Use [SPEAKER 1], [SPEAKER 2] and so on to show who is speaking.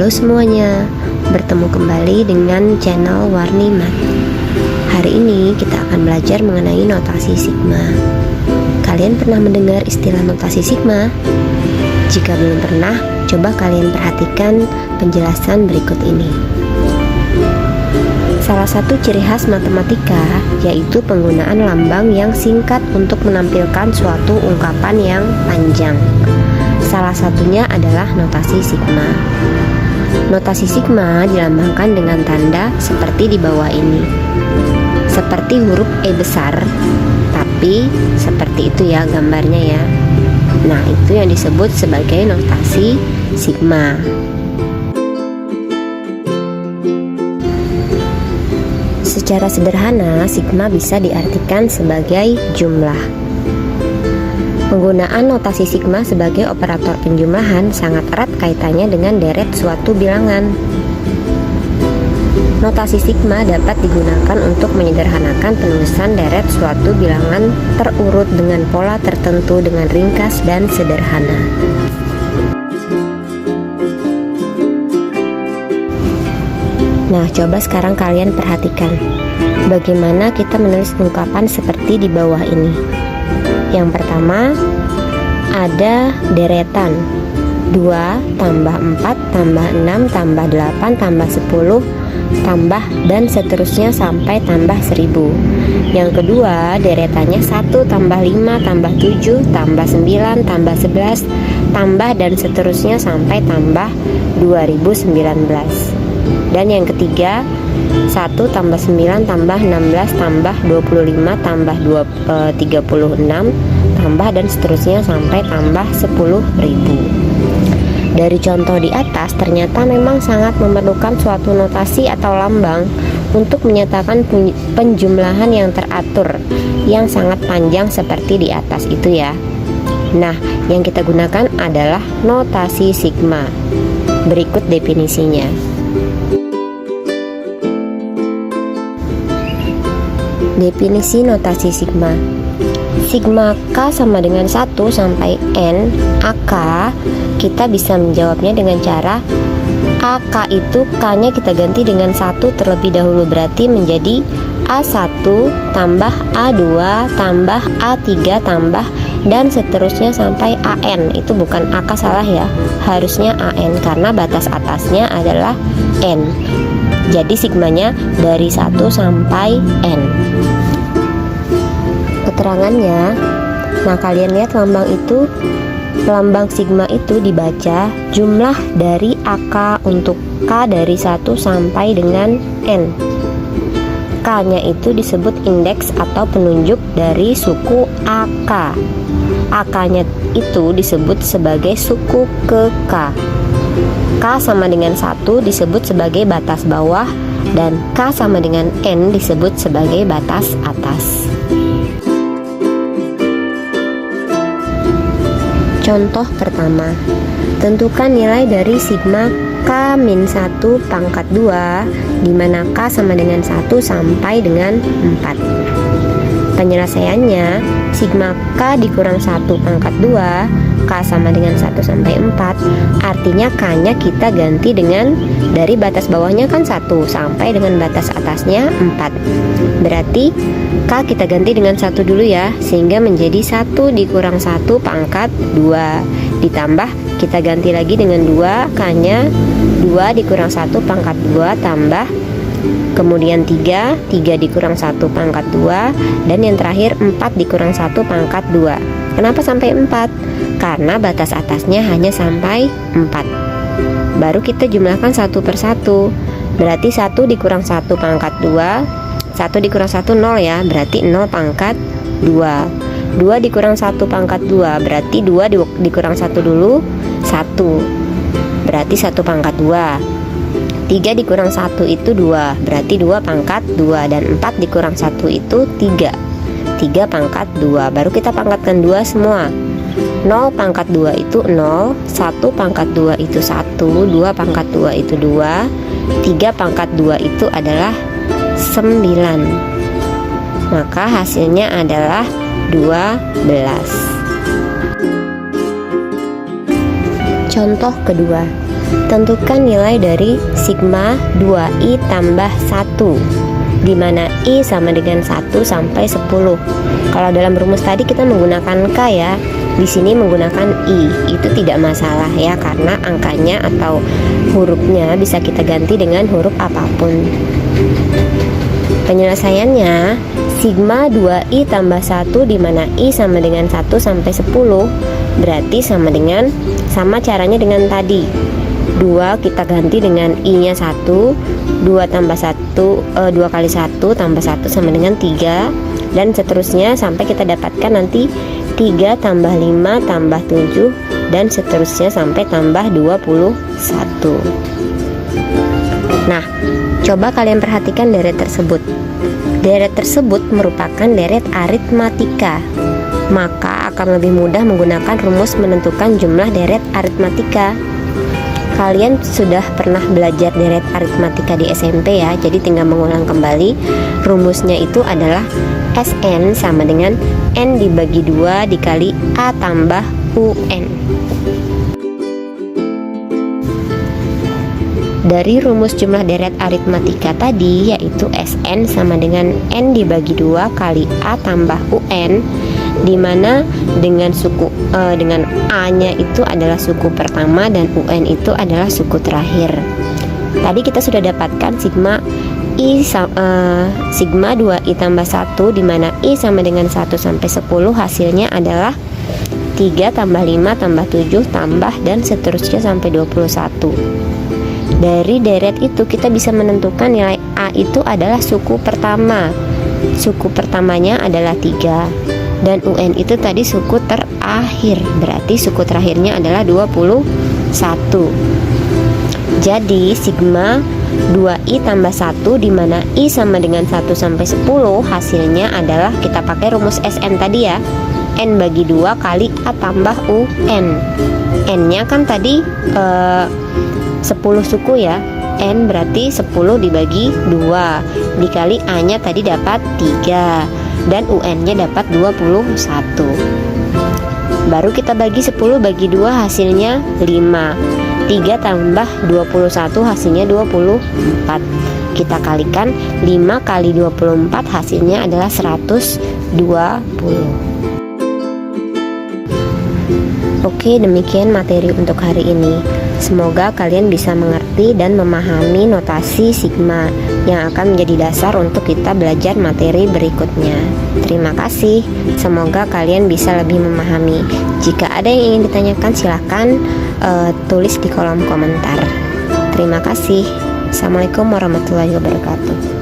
[SPEAKER 1] Halo semuanya, bertemu kembali dengan channel Warni Mat. Hari ini kita akan belajar mengenai notasi sigma. Kalian pernah mendengar istilah notasi sigma? Jika belum pernah, coba kalian perhatikan penjelasan berikut ini. Salah satu ciri khas matematika yaitu penggunaan lambang yang singkat untuk menampilkan suatu ungkapan yang panjang. Salah satunya adalah notasi sigma. Notasi sigma dilambangkan dengan tanda seperti di bawah ini. Seperti huruf E besar, tapi seperti itu ya gambarnya ya. Nah, itu yang disebut sebagai notasi sigma. Secara sederhana, sigma bisa diartikan sebagai jumlah. Penggunaan notasi sigma sebagai operator penjumlahan sangat erat kaitannya dengan deret suatu bilangan. Notasi sigma dapat digunakan untuk menyederhanakan penulisan deret suatu bilangan terurut dengan pola tertentu dengan ringkas dan sederhana. Nah, coba sekarang kalian perhatikan bagaimana kita menulis ungkapan seperti di bawah ini. Yang pertama ada deretan 2 tambah 4 tambah 6 tambah 8 tambah 10 tambah dan seterusnya sampai tambah 1000. Yang kedua deretannya 1 tambah 5 tambah 7 tambah 9 tambah 11 tambah dan seterusnya sampai tambah 2019. Dan yang ketiga 1 tambah 9 tambah 16 tambah 25 tambah 36 tambah dan seterusnya sampai tambah 10.000. Dari contoh di atas ternyata memang sangat memerlukan suatu notasi atau lambang untuk menyatakan penjumlahan yang teratur yang sangat panjang seperti di atas itu ya. Nah, yang kita gunakan adalah notasi sigma. Berikut definisinya. Definisi notasi sigma. Sigma K sama dengan 1 sampai N AK. Kita bisa menjawabnya dengan cara AK itu K-nya kita ganti dengan 1 terlebih dahulu, berarti menjadi A1 tambah A2 tambah A3 tambah dan seterusnya sampai AN. Itu bukan AK, salah ya, harusnya AN karena batas atasnya adalah N. Jadi sigmanya dari 1 sampai N. Keterangannya, nah kalian lihat lambang sigma itu dibaca jumlah dari AK untuk K dari 1 sampai dengan N. K-nya itu disebut indeks atau penunjuk dari suku AK. AK-nya itu disebut sebagai suku ke K. K sama dengan 1 disebut sebagai batas bawah dan K sama dengan N disebut sebagai batas atas. Contoh pertama, tentukan nilai dari sigma K-1 pangkat 2 di mana K sama dengan 1 sampai dengan 4. Penyelesaiannya, sigma K dikurang 1 pangkat 2 K sama dengan 1 sampai 4. Artinya K-nya kita ganti dengan dari batas bawahnya kan 1 sampai dengan batas atasnya 4. Berarti K kita ganti dengan 1 dulu ya, sehingga menjadi 1 dikurang 1 pangkat 2. Ditambah kita ganti lagi dengan 2, K-nya 2 dikurang 1 pangkat 2 tambah kemudian 3 dikurang 1 pangkat 2 dan yang terakhir 4 dikurang 1 pangkat 2. Kenapa sampai 4? Karena batas atasnya hanya sampai 4. Baru kita jumlahkan satu per satu. Berarti 1 dikurang 1 pangkat 2, 1 dikurang 1 0 ya, berarti 0 pangkat 2. 2 dikurang 1 pangkat 2, berarti 2 dikurang 1 dulu 1, berarti 1 pangkat 2. 3 dikurang 1 itu 2, berarti 2 pangkat 2. Dan 4 dikurang 1 itu 3, 3 pangkat 2. Baru kita pangkatkan 2 semua. 0 pangkat 2 itu 0, 1 pangkat 2 itu 1, 2 pangkat 2 itu 2, 3 pangkat 2 itu adalah 9. Maka hasilnya adalah 12. Contoh kedua, Tentukan nilai dari sigma 2i tambah 1, di mana i sama dengan 1 sampai 10. Kalau dalam rumus tadi kita menggunakan k ya, di sini menggunakan i. Itu tidak masalah ya, karena angkanya atau hurufnya bisa kita ganti dengan huruf apapun. Penyelesaiannya, sigma 2i tambah 1 di mana i sama dengan 1 sampai 10 berarti sama caranya dengan tadi. 2 kita ganti dengan i-nya 1, 2 kali 1 tambah 1 sama dengan 3, dan seterusnya sampai kita dapatkan nanti 3 tambah 5 tambah 7 dan seterusnya sampai tambah 21. Nah, coba kalian perhatikan deret tersebut. Deret tersebut merupakan deret aritmatika, maka akan lebih mudah menggunakan rumus menentukan jumlah deret aritmatika. Kalian sudah pernah belajar deret aritmatika di SMP ya, jadi tinggal mengulang kembali. Rumusnya itu adalah Sn sama dengan n dibagi 2 dikali a tambah un. Dari rumus jumlah deret aritmatika tadi, yaitu Sn sama dengan n dibagi 2 kali a tambah un, dimana dengan dengan a-nya itu adalah suku pertama dan un itu adalah suku terakhir. Tadi kita sudah dapatkan sigma 2i tambah 1, dimana i sama dengan 1 sampai 10, hasilnya adalah 3 tambah 5 tambah 7 tambah dan seterusnya sampai 21. Dari deret itu kita bisa menentukan nilai a itu adalah suku pertama. Suku pertamanya adalah 3, dan un itu tadi suku terakhir, berarti suku terakhirnya adalah 21. Jadi sigma 2i tambah 1 dimana i sama dengan 1 sampai 10, hasilnya adalah kita pakai rumus Sn tadi ya, n bagi 2 kali a tambah un. N nya kan tadi 10 suku ya, n berarti 10 dibagi 2 dikali a nya tadi dapat 3 dan un nya dapat 21. Baru kita bagi 10 bagi 2 hasilnya 5. 3 tambah 21 hasilnya 24. Kita kalikan 5 kali 24 hasilnya adalah 120. Oke, demikian materi untuk hari ini. Semoga kalian bisa mengerti dan memahami notasi sigma yang akan menjadi dasar untuk kita belajar materi berikutnya. Terima kasih. Semoga kalian bisa lebih memahami. Jika ada yang ingin ditanyakan, silahkan tulis di kolom komentar. Terima kasih. Assalamualaikum warahmatullahi wabarakatuh.